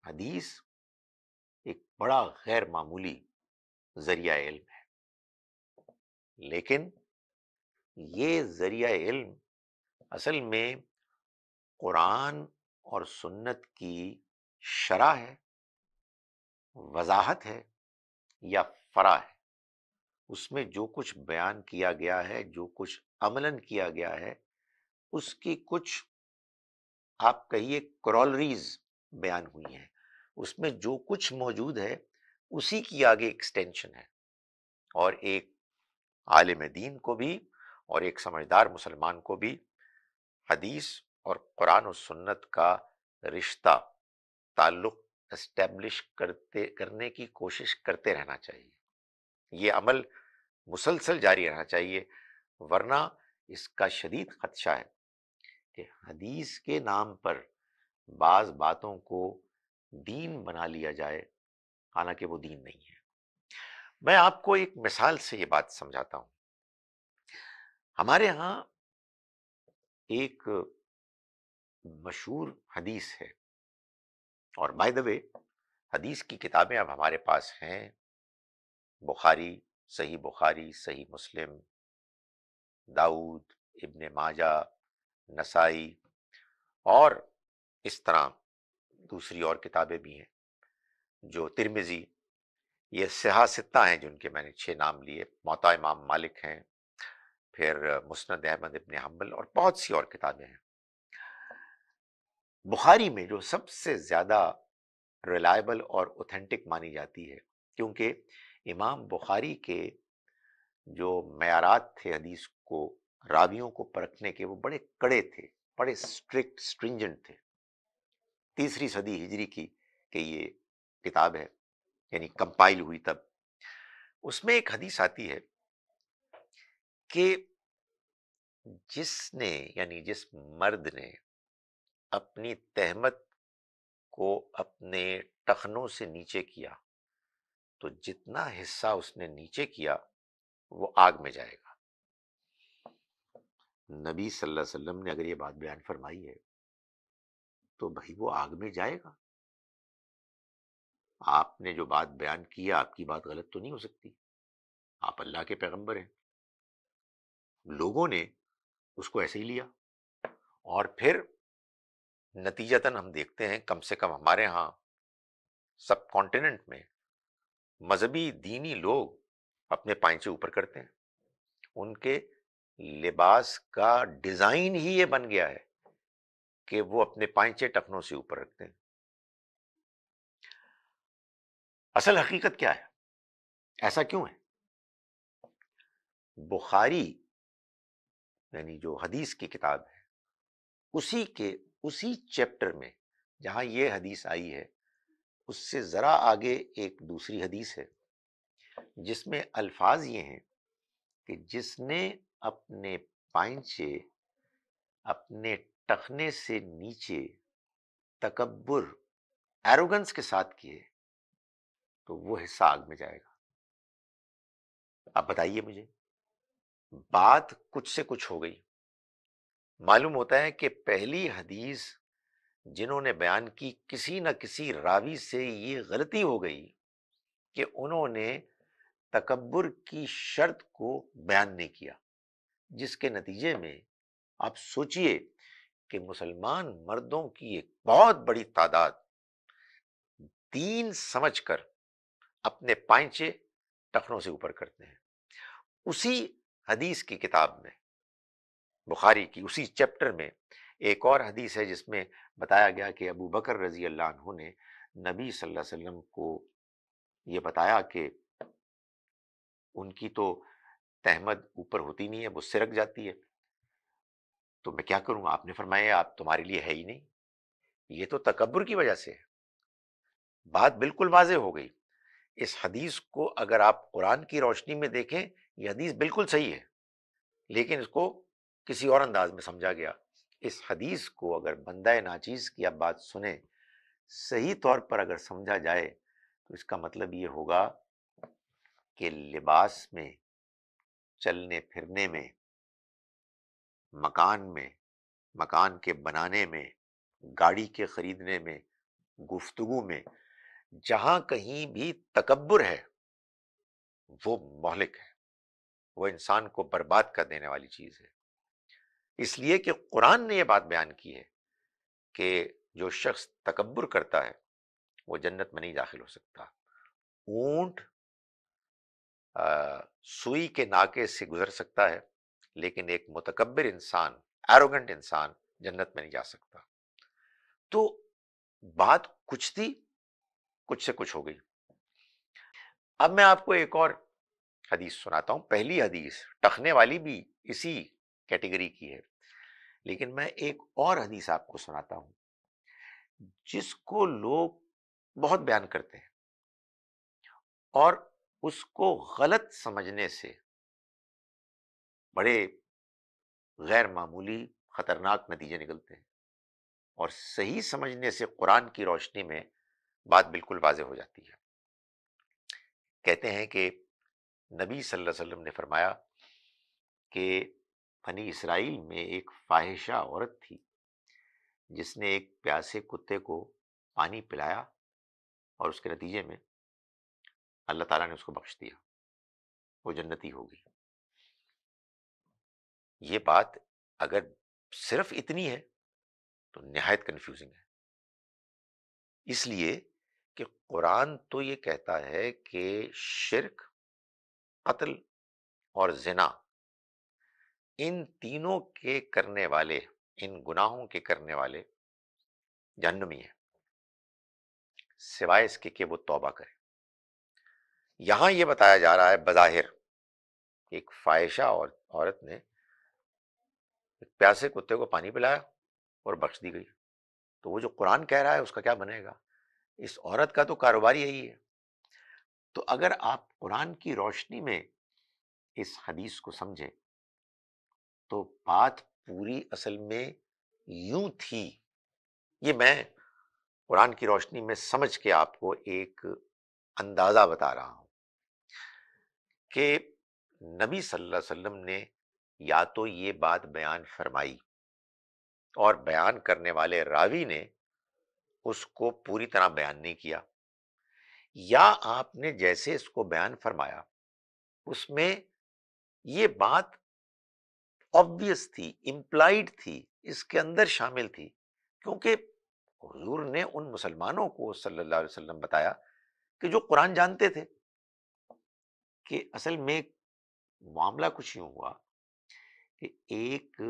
حدیث ایک بڑا غیر معمولی ذریعہ علم ہے، لیکن یہ ذریعہ علم اصل میں قرآن اور سنت کی شرح ہے، وضاحت ہے یا فرع ہے۔ اس میں جو کچھ بیان کیا گیا ہے، جو کچھ عملاً کیا گیا ہے، اس کی کچھ آپ کہیے کرولریز بیان ہوئی ہیں۔ اس میں جو کچھ موجود ہے اسی کی آگے ایکسٹینشن ہے، اور ایک عالم دین کو بھی اور ایک سمجھدار مسلمان کو بھی حدیث اور قرآن و سنت کا رشتہ، تعلق اسٹیبلش کرنے کی کوشش کرتے رہنا چاہیے۔ یہ عمل مسلسل جاری رہنا چاہیے، ورنہ اس کا شدید خدشہ ہے کہ حدیث کے نام پر بعض باتوں کو دین بنا لیا جائے، حالانکہ وہ دین نہیں ہے۔ میں آپ کو ایک مثال سے یہ بات سمجھاتا ہوں۔ ہمارے ہاں ایک مشہور حدیث ہے، اور بائی دا وے حدیث کی کتابیں اب ہمارے پاس ہیں، بخاری، صحیح بخاری، صحیح مسلم، داؤد، ابن ماجہ، نسائی، اور اس طرح دوسری اور کتابیں بھی ہیں، جو ترمذی، یہ سیاہ ستہ ہیں جن کے میں نے 6 نام لیے، موطا امام مالک ہیں، پھر مسند احمد ابن حنبل، اور بہت سی اور کتابیں ہیں۔ بخاری میں جو سب سے زیادہ ریلائبل اور اوتھینٹک مانی جاتی ہے، کیونکہ امام بخاری کے جو معیارات تھے حدیث کو، راویوں کو پرکھنے کے، وہ بڑے کڑے تھے، بڑے اسٹرکٹ اسٹرنجنٹ تھے۔ 3 صدی ہجری کی کہ یہ کتاب ہے، یعنی کمپائل ہوئی تب۔ اس میں ایک حدیث آتی ہے کہ جس مرد نے اپنی تہمت کو اپنے ٹخنوں سے نیچے کیا، تو جتنا حصہ اس نے نیچے کیا وہ آگ میں جائے گا۔ نبی صلی اللہ علیہ وسلم نے اگر یہ بات بیان فرمائی ہے تو بھائی وہ آگ میں جائے گا۔ آپ نے جو بات بیان کی، آپ کی بات غلط تو نہیں ہو سکتی، آپ اللہ کے پیغمبر ہیں۔ لوگوں نے اس کو ایسے ہی لیا، اور پھر نتیجتاً ہم دیکھتے ہیں، کم سے کم ہمارے ہاں سب کانٹیننٹ میں مذہبی دینی لوگ اپنے پائنچے اوپر کرتے ہیں۔ ان کے لباس کا ڈیزائن ہی یہ بن گیا ہے کہ وہ اپنے پائنچے ٹخنوں سے اوپر رکھتے ہیں۔ اصل حقیقت کیا ہے؟ ایسا کیوں ہے؟ بخاری یعنی جو حدیث کی کتاب ہے، اسی چیپٹر میں جہاں یہ حدیث آئی ہے، اس سے ذرا آگے ایک دوسری حدیث ہے جس میں الفاظ یہ ہیں کہ جس نے اپنے پائنچے اپنے ٹخنے سے نیچے تکبر، ایروگنس کے ساتھ کیے تو وہ حصہ آگ میں جائے گا۔ اب بتائیے مجھے، بات کچھ سے کچھ ہو گئی۔ معلوم ہوتا ہے کہ پہلی حدیث جنہوں نے بیان کی، کسی نہ کسی راوی سے یہ غلطی ہو گئی کہ انہوں نے تکبر کی شرط کو بیان نہیں کیا، جس کے نتیجے میں آپ سوچئے کہ مسلمان مردوں کی ایک بہت بڑی تعداد دین سمجھ کر اپنے پائنچے ٹخنوں سے اوپر کرتے ہیں۔ اسی حدیث کی کتاب میں، بخاری کی اسی چیپٹر میں، ایک اور حدیث ہے جس میں بتایا گیا کہ ابو بکر رضی اللہ عنہ نے نبی صلی اللہ علیہ وسلم کو یہ بتایا کہ ان کی تو تہمت اوپر ہوتی نہیں ہے، وہ سرک جاتی ہے، تو میں کیا کروں؟ آپ نے فرمایا آپ تمہارے لیے ہے ہی نہیں، یہ تو تکبر کی وجہ سے ہے۔ بات بالکل واضح ہو گئی۔ اس حدیث کو اگر آپ قرآن کی روشنی میں دیکھیں، یہ حدیث بالکل صحیح ہے، لیکن اس کو کسی اور انداز میں سمجھا گیا۔ اس حدیث کو اگر بندہ ناچیز کی اب بات سنیں، صحیح طور پر اگر سمجھا جائے تو اس کا مطلب یہ ہوگا کہ لباس میں، چلنے پھرنے میں، مکان میں، مکان کے بنانے میں، گاڑی کے خریدنے میں، گفتگو میں جہاں کہیں بھی تکبر ہے وہ مہلک ہے، وہ انسان کو برباد کر دینے والی چیز ہے۔ اس لیے کہ قرآن نے یہ بات بیان کی ہے کہ جو شخص تکبر کرتا ہے وہ جنت میں نہیں داخل ہو سکتا۔ اونٹ سوئی کے ناکے سے گزر سکتا ہے، لیکن ایک متکبر انسان، ایروگنٹ انسان جنت میں نہیں جا سکتا۔ تو بات کچھ تھی، کچھ سے کچھ ہو گئی۔ اب میں آپ کو ایک اور حدیث سناتا ہوں۔ پہلی حدیث ٹخنے والی بھی اسی کیٹیگری کی ہے، لیکن میں ایک اور حدیث آپ کو سناتا ہوں جس کو لوگ بہت بیان کرتے ہیں اور اس کو غلط سمجھنے سے بڑے غیر معمولی خطرناک نتیجے نکلتے ہیں، اور صحیح سمجھنے سے قرآن کی روشنی میں بات بالکل واضح ہو جاتی ہے۔ کہتے ہیں کہ نبی صلی اللہ علیہ وسلم نے فرمایا کہ بنی اسرائیل میں ایک فاحشہ عورت تھی جس نے ایک پیاسے کتے کو پانی پلایا، اور اس کے نتیجے میں اللہ تعالیٰ نے اس کو بخش دیا، وہ جنتی ہو گئی۔ یہ بات اگر صرف اتنی ہے تو نہایت کنفیوزنگ ہے، اس لیے کہ قرآن تو یہ کہتا ہے کہ شرک، قتل اور زنا، ان تینوں کے کرنے والے، ان گناہوں کے کرنے والے جہنمی ہیں، سوائے اس کے کہ وہ توبہ کرے۔ یہاں یہ بتایا جا رہا ہے بظاہر ایک فاحشہ اور عورت نے ایک پیاسے کتے کو پانی پلایا اور بخش دی گئی، تو وہ جو قرآن کہہ رہا ہے اس کا کیا بنے گا؟ اس عورت کا تو کاروبار یہی ہے۔ تو اگر آپ قرآن کی روشنی میں اس حدیث کو سمجھیں تو بات پوری اصل میں یوں تھی۔ یہ میں قرآن کی روشنی میں سمجھ کے آپ کو ایک اندازہ بتا رہا ہوں کہ نبی صلی اللہ علیہ وسلم نے یا تو یہ بات بیان فرمائی اور بیان کرنے والے راوی نے اس کو پوری طرح بیان نہیں کیا، یا آپ نے جیسے اس کو بیان فرمایا اس میں یہ بات آبویس تھی، امپلائیڈ تھی، اس کے اندر شامل تھی، کیونکہ حضور نے ان مسلمانوں کو صلی اللہ علیہ وسلم بتایا کہ جو قرآن جانتے تھے کہ اصل میں معاملہ کچھ یوں ہوا کہ ایک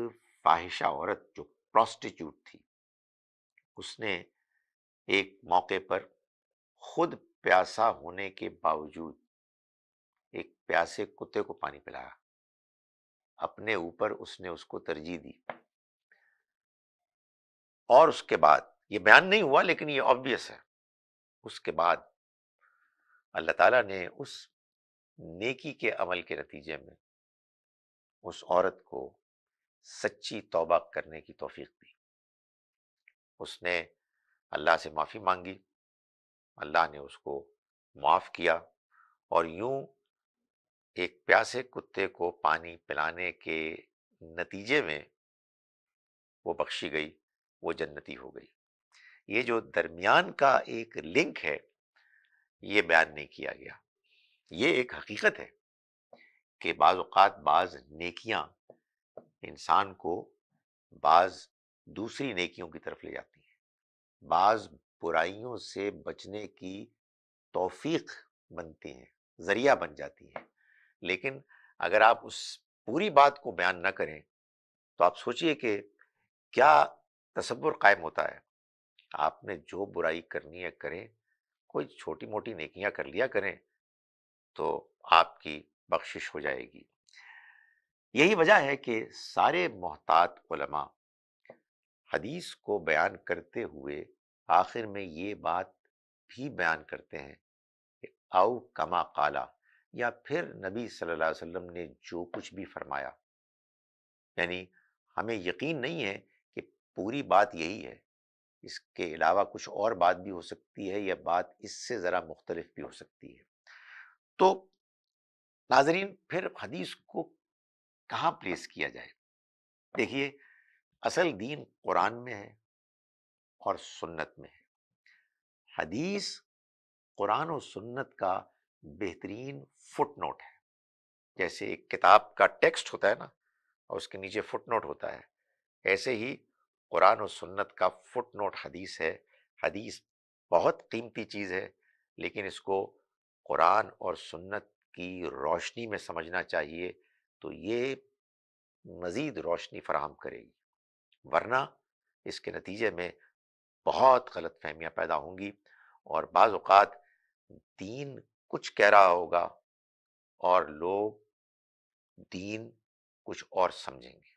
فاحشہ عورت جو پروسٹیٹیوٹ تھی، اس نے ایک موقع پر خود پیاسا ہونے کے باوجود ایک پیاسے کتے کو پانی پلایا، اپنے اوپر اس نے اس کو ترجیح دی، اور اس کے بعد یہ بیان نہیں ہوا لیکن یہ آبویس ہے، اس کے بعد اللہ تعالیٰ نے اس نیکی کے عمل کے نتیجے میں اس عورت کو سچی توبہ کرنے کی توفیق دی۔ اس نے اللہ سے معافی مانگی، اللہ نے اس کو معاف کیا، اور یوں ایک پیاسے کتے کو پانی پلانے کے نتیجے میں وہ بخشی گئی، وہ جنتی ہو گئی۔ یہ جو درمیان کا ایک لنک ہے یہ بیان نہیں کیا گیا۔ یہ ایک حقیقت ہے کہ بعض اوقات بعض نیکیاں انسان کو بعض دوسری نیکیوں کی طرف لے جاتی ہیں، بعض برائیوں سے بچنے کی توفیق بنتی ہیں، ذریعہ بن جاتی ہیں، لیکن اگر آپ اس پوری بات کو بیان نہ کریں تو آپ سوچئے کہ کیا تصور قائم ہوتا ہے۔ آپ نے جو برائی کرنی ہے کریں، کوئی چھوٹی موٹی نیکیاں کر لیا کریں تو آپ کی بخشش ہو جائے گی۔ یہی وجہ ہے کہ سارے محتاط علماء حدیث کو بیان کرتے ہوئے آخر میں یہ بات بھی بیان کرتے ہیں کہ او کما قالا، یا پھر نبی صلی اللہ علیہ وسلم نے جو کچھ بھی فرمایا، یعنی ہمیں یقین نہیں ہے کہ پوری بات یہی ہے، اس کے علاوہ کچھ اور بات بھی ہو سکتی ہے، یا بات اس سے ذرا مختلف بھی ہو سکتی ہے۔ تو ناظرین، پھر حدیث کو کہاں پلیس کیا جائے؟ دیکھیے، اصل دین قرآن میں ہے اور سنت میں ہے۔ حدیث قرآن و سنت کا بہترین فٹ نوٹ ہے. جیسے ایک کتاب کا ٹیکسٹ ہوتا ہے نا اور اس کے نیچے فٹ نوٹ ہوتا ہے، ایسے ہی قرآن و سنت کا فٹ نوٹ حدیث ہے. حدیث بہت قیمتی چیز ہے، لیکن اس کو قرآن اور سنت کی روشنی میں سمجھنا چاہیے، تو یہ مزید روشنی فراہم کرے گی. ورنہ اس کے نتیجے میں بہت غلط فہمیاں پیدا ہوں گی، اور بعض اوقات دین کچھ کہہ رہا ہوگا اور لوگ دین کچھ اور سمجھیں گے.